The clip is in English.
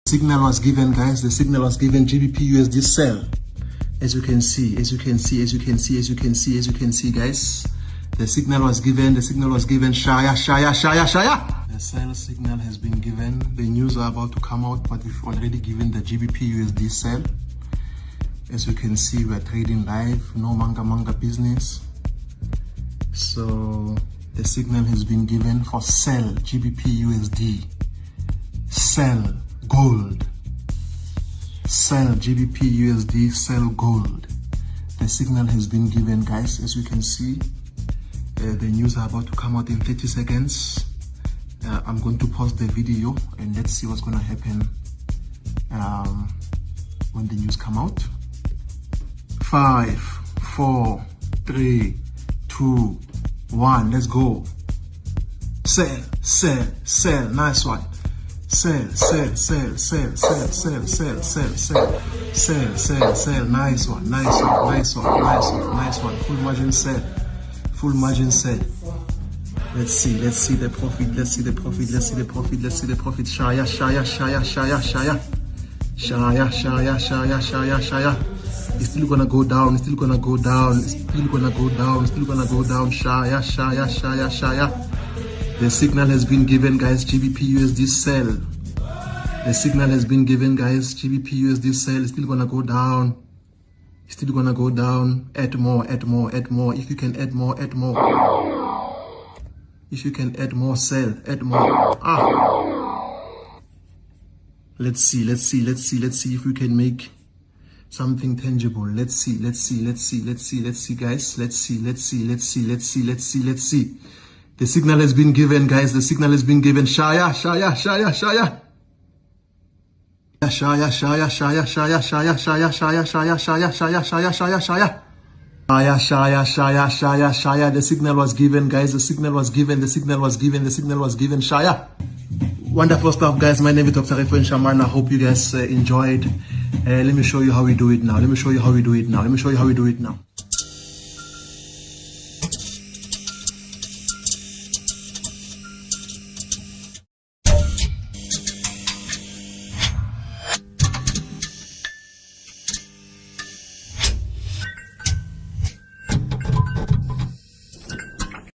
Signal was given, guys. The signal was given. GBP USD sell. As you can see, guys. The signal was given. The signal was given. SHAYAAA. The sell signal has been given. The news are about to come out, but we've already given the GBP USD sell. As you can see, we are trading live. No manga business. So the signal has been given for sell GBP USD. Sell gold. Sell GBP USD, sell gold. The signal has been given, guys. As you can see, the news are about to come out in 30 seconds. I'm going to pause the video and let's see what's going to happen when the news come out. 5, 4, 3, 2, 1, let's go. Sell, sell, sell, nice one. Sell, sell, sell, sell, sell, sell, sell, sell, sell, sell, sell, sell, nice one, nice one, nice one, nice one, nice one. Full margin sell, full margin sell. Let's see the profit, let's see the profit, let's see the profit, let's see the profit. SHAYAAA. It's still gonna go down, it's still gonna go down, it's still gonna go down, it's still gonna go down. SHAYAAA. The signal has been given, guys. GBP USD sell. The signal has been given, guys. GBP USD sell. It's still gonna go down. It's still gonna go down. Add more, add more, add more. If you can add more, add more. If you can add more, sell, add more. Let's see if we can make something tangible. Let's see, guys. Let's see. The signal has been given, guys. The signal has been given. SHAYAAA. The signal was given, guys. The signal was given. SHAYAAA. Wonderful stuff, guys. My name is Dr. Refo Shaman. I hope you guys enjoyed. Let me show you how we do it now.